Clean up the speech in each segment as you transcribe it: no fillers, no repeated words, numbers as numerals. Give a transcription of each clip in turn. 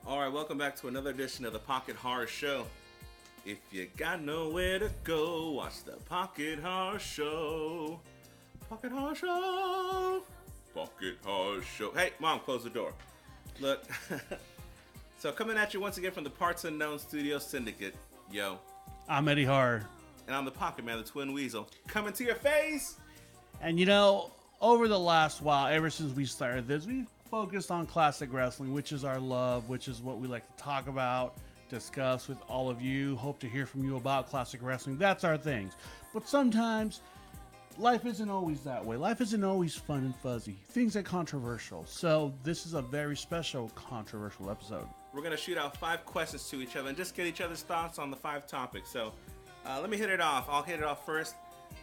All right, welcome back to another edition of the Pocket Horror Show. If you got nowhere to go, watch the Pocket Horror Show. Pocket Horror Show. Pocket Horror Show. Hey, Mom, close the door. Look. So coming at you once again from the Parts Unknown Studio Syndicate. Yo. I'm Eddie Horror. And I'm the Pocketman, the Twin Weasel. Coming to your face. And you know, over the last while, ever since we started this, we focused on classic wrestling, which is our love, which is what we like to talk about, discuss with all of you. Hope to hear from you about classic wrestling. That's our things. But sometimes life isn't always that way. Life isn't always fun and fuzzy. Things are controversial. So this is a very special controversial episode. We're going to shoot out 5 questions to each other and just get each other's thoughts on the 5 topics. So let me hit it off. I'll hit it off first.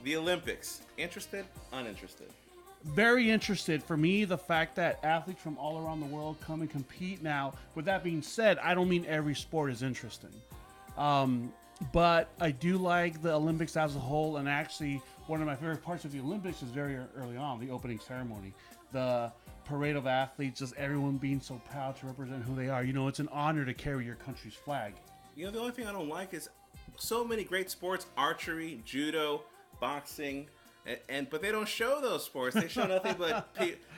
The Olympics. Interested? Uninterested? Very interested. For me, the fact that athletes from all around the world come and compete. Now, with that being said, I don't mean every sport is interesting. But I do like the Olympics as a whole, and actually one of my favorite parts of the Olympics is very early on, the opening ceremony. The parade of athletes, just everyone being so proud to represent who they are. You know, it's an honor to carry your country's flag. You know, the only thing I don't like is so many great sports, archery, judo, boxing, but they don't show those sports. They show nothing but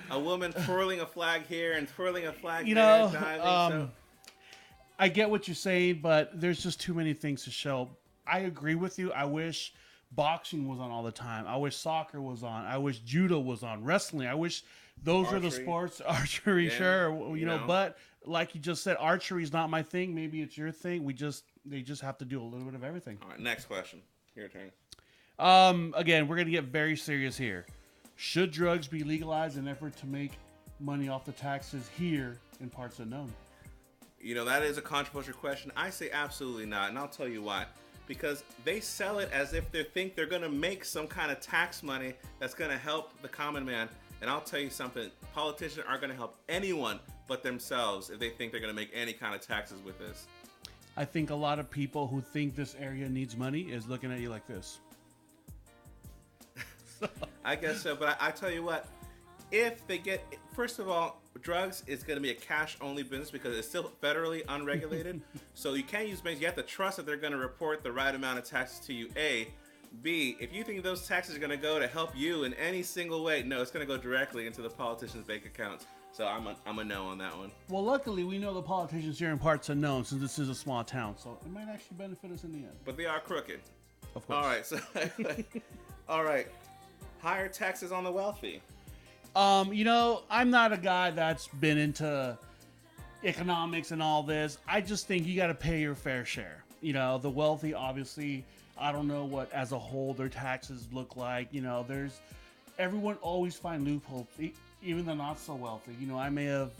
a woman twirling a flag here and twirling a flag there, diving. I get what you're saying, but there's just too many things to show. I agree with you. I wish boxing was on all the time. I wish soccer was on. I wish judo was on. Wrestling. I wish those are the sports. Archery, yeah, sure. You know, but like you just said, archery is not my thing. Maybe it's your thing. They just have to do a little bit of everything. All right, next question. Your turn. Again, we're going to get very serious here. Should drugs be legalized in an effort to make money off the taxes here in Parts Unknown? You know, that is a controversial question. I say absolutely not, and I'll tell you why. Because they sell it as if they think they're going to make some kind of tax money that's going to help the common man. And I'll tell you something, politicians aren't going to help anyone but themselves if they think they're going to make any kind of taxes with this. I think a lot of people who think this area needs money is looking at you like this. I guess so, but I tell you what, if they get, first of all, drugs is going to be a cash-only business because it's still federally unregulated. So you can't use banks. You have to trust that they're going to report the right amount of taxes to you, A. B, if you think those taxes are going to go to help you in any single way, no, it's going to go directly into the politicians' bank accounts. So I'm a no on that one. Well, luckily, we know the politicians here in Parts Unknown since this is a small town, so it might actually benefit us in the end. But they are crooked. Of course. All right, so all right. Higher taxes on the wealthy. You know, I'm not a guy that's been into economics and all this. I just think you got to pay your fair share. You know, the wealthy, obviously, I don't know what as a whole their taxes look like. You know, everyone always find loopholes, even the not so wealthy. You know, I may have,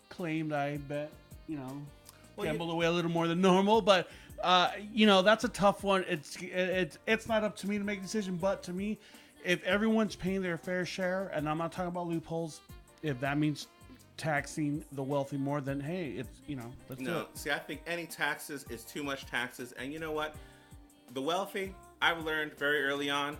claimed I bet, gambled away a little more than normal, but that's a tough one. It's not up to me to make a decision, but to me, if everyone's paying their fair share, and I'm not talking about loopholes, if that means taxing the wealthy more, then hey, let's do it. See, I think any taxes is too much taxes, and you know what? The wealthy, I've learned very early on,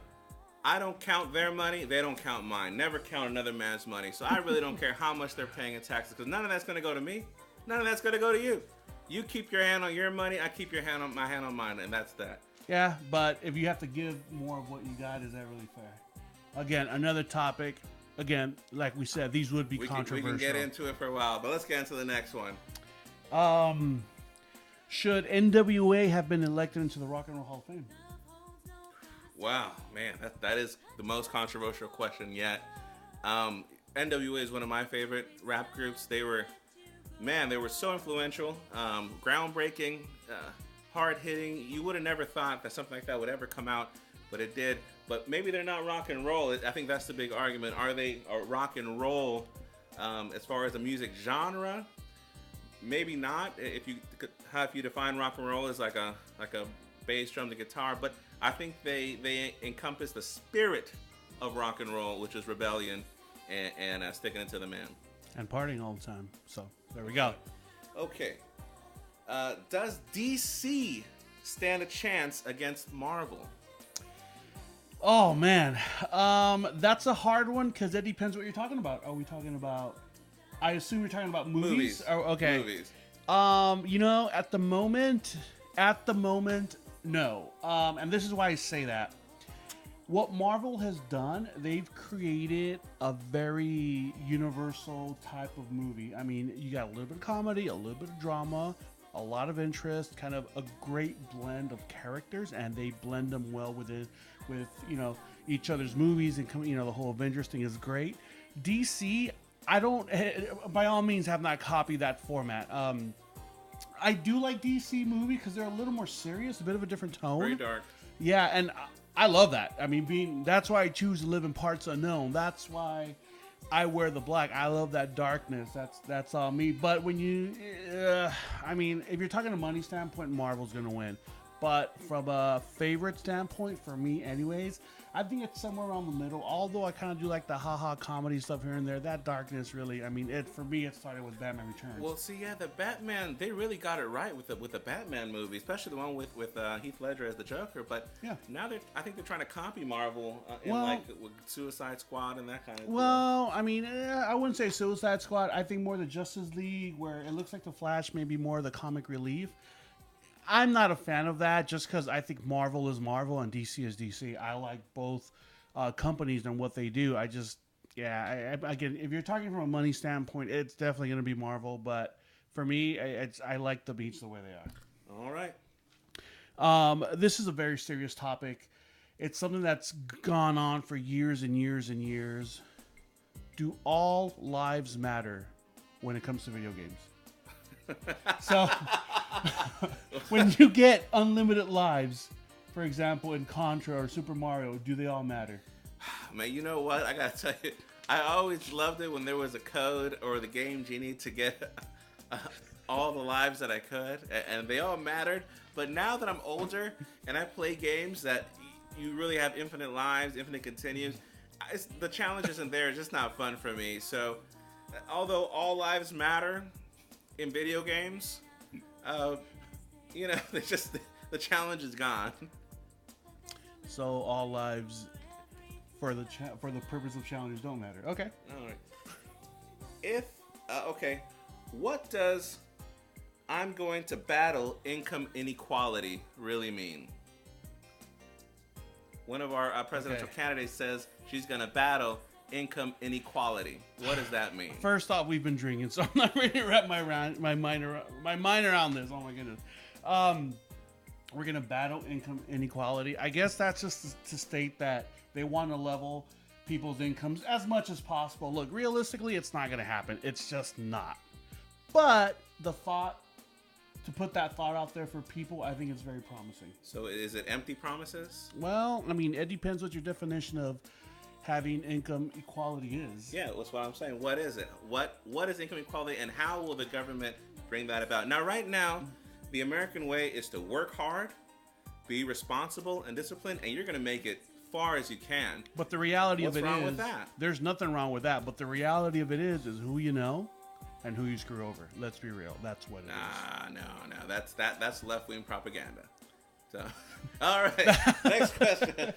I don't count their money, they don't count mine. Never count another man's money. So I really don't care how much they're paying in taxes, because none of that's going to go to me. None of that's going to go to you. You keep your hand on your money, I keep my hand on mine, and that's that. Yeah, but if you have to give more of what you got, is that really fair? Again, another topic. Again, like we said, these would be controversial. We can get into it for a while, but let's get into the next one. Should NWA have been elected into the Rock and Roll Hall of Fame? Wow, man, that is the most controversial question yet. NWA is one of my favorite rap groups. They were so influential, groundbreaking, hard-hitting. You would have never thought that something like that would ever come out, but it did. But maybe they're not rock and roll. I think that's the big argument. Are they a rock and roll as far as the music genre? Maybe not. If you define rock and roll as like a bass drum to guitar, but I think they encompass the spirit of rock and roll, which is rebellion and sticking it to the man. And partying all the time. So there we go. Okay. Does DC stand a chance against Marvel? Oh man, that's a hard one because it depends what you're talking about. Are we talking about I assume you're talking about movies. Oh, okay. Movies. At the moment, no. And this is why I say that. What Marvel has done, they've created a very universal type of movie. I mean, you got a little bit of comedy, a little bit of drama, a lot of interest, kind of a great blend of characters, and they blend them well with each other's movies, and the whole Avengers thing is great. DC, I don't, by all means, have not copied that format. I do like DC movie because they're a little more serious, a bit of a different tone. Very dark. Yeah, and I love that. I mean, that's why I choose to live in parts unknown. That's why I wear the black. I love that darkness. That's all me. But when if you're talking a money standpoint, Marvel's gonna win. But from a favorite standpoint, for me, anyways, I think it's somewhere around the middle. Although I kind of do like the haha comedy stuff here and there. That darkness really, for me, it started with Batman Returns. Well, see, yeah, the Batman, they really got it right with the Batman movie, especially the one with Heath Ledger as the Joker. But yeah, now I think they're trying to copy Marvel with Suicide Squad and that kind of. Well, thing. I wouldn't say Suicide Squad. I think more the Justice League, where it looks like the Flash, maybe more the comic relief. I'm not a fan of that just because I think Marvel is Marvel and DC is DC. I like both companies and what they do. Again, if you're talking from a money standpoint, it's definitely going to be Marvel. But for me, I like the beats the way they are. All right. This is a very serious topic. It's something that's gone on for years and years and years. Do all lives matter when it comes to video games? So, when you get unlimited lives, for example, in Contra or Super Mario, do they all matter? Man, you know what? I gotta tell you, I always loved it when there was a code or the Game Genie to get all the lives that I could, and they all mattered. But now that I'm older and I play games that you really have infinite lives, infinite continues, the challenge isn't there. It's just not fun for me. So, although all lives matter in video games, the challenge is gone. So all lives, for the purpose of challenges, don't matter. Okay. All right. What does "I'm going to battle income inequality" really mean? One of our presidential candidates says she's going to battle income inequality. What does that mean? First off, we've been drinking, so I'm not ready to wrap my mind around this. Oh my goodness. We're gonna battle income inequality. I guess that's just to state that they want to level people's incomes as much as possible. Look, realistically, it's not gonna happen. It's just not. But the thought, to put that thought out there for people, I think it's very promising. So is it empty promises? Well, it depends what your definition of having income equality is. Yeah, that's what I'm saying. What is it? What is income equality, and how will the government bring that about? Now, right now, the American way is to work hard, be responsible and disciplined, and you're going to make it far as you can. But the reality of it is, what's wrong with that? There's nothing wrong with that. But the reality of it is who you know and who you screw over. Let's be real. That's what it is. No. That's left-wing propaganda. So, all right. Next question.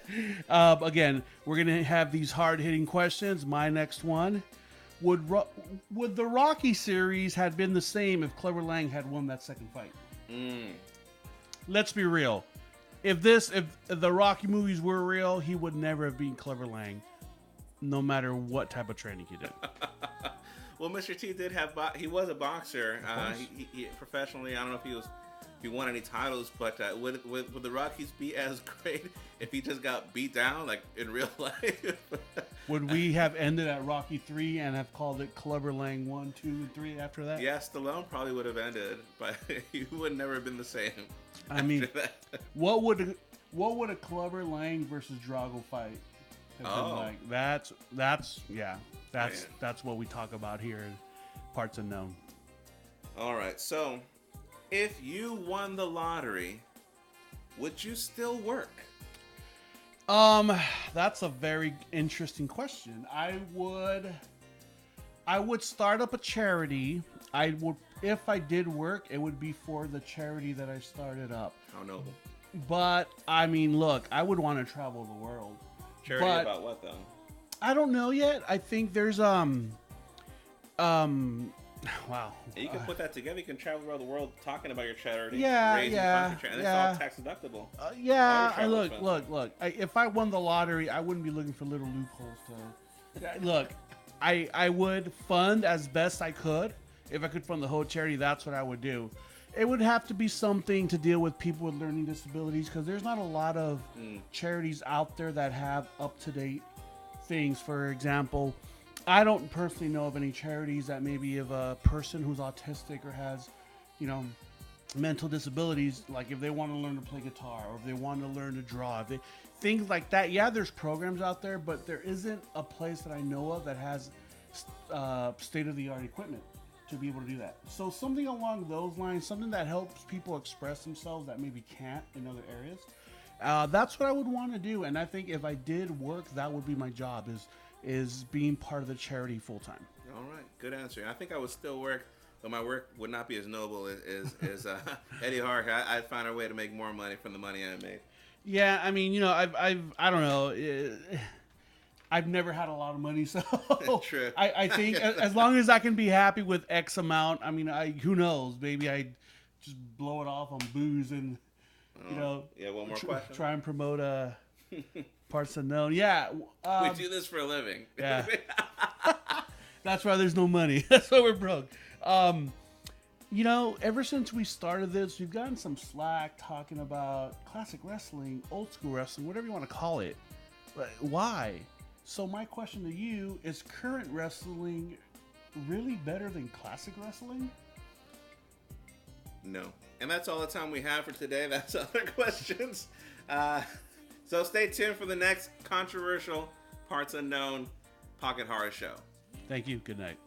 Again, we're gonna have these hard-hitting questions. My next one: Would the Rocky series had been the same if Clubber Lang had won that second fight? Let's be real. If the Rocky movies were real, he would never have beaten Clubber Lang, no matter what type of training he did. Well, Mr. T did have. He was a boxer. He professionally. I don't know if he won any titles, but would the Rockies be as great if he just got beat down like in real life? Would we have ended at Rocky 3 and have called it Clubber Lang 1, 2, and 3 after that? Yeah, Stallone probably would have ended, but he would never have been the same. What would a Clubber Lang versus Drago fight have been like? That's what we talk about here in Parts Unknown. All right, so if you won the lottery, would you still work? That's a very interesting question. I would start up a charity. If I did work, it would be for the charity that I started up. How noble. But look, I would want to travel the world. Charity about what though? I don't know yet. I think there's Wow. And you can put that together. You can travel around the world talking about your charity. Yeah, raising yeah, funds for charity, and yeah. it's all tax deductible. Yeah, All your look. travel expenses. If I won the lottery, I wouldn't be looking for little loopholes to. Look, I would fund as best I could. If I could fund the whole charity, that's what I would do. It would have to be something to deal with people with learning disabilities because there's not a lot of charities out there that have up-to-date things. For example, I don't personally know of any charities that maybe if a person who's autistic or has, mental disabilities, like if they want to learn to play guitar or if they want to learn to draw, things like that. Yeah, there's programs out there, but there isn't a place that I know of that has state-of-the-art equipment to be able to do that. So something along those lines, something that helps people express themselves that maybe can't in other areas. That's what I would want to do. And I think if I did work, that would be my job is being part of the charity full time. All right, good answer. I think I would still work, but my work would not be as noble as Eddie Harker. I'd find a way to make more money from the money I make. Yeah, I mean, I don't know. I've never had a lot of money, so True. I think as long as I can be happy with X amount, I mean, who knows? Maybe I just blow it off on booze and Yeah, one more question. Try and promote Parts Unknown. Yeah, we do this for a living. Yeah, that's why there's no money. That's why we're broke. Ever since we started this, we've gotten some slack talking about classic wrestling, old school wrestling, whatever you want to call it. But why? So my question to you is: current wrestling really better than classic wrestling? No. And that's all the time we have for today. That's all our questions. So stay tuned for the next controversial Parts Unknown Pocket Horror Show. Thank you. Good night.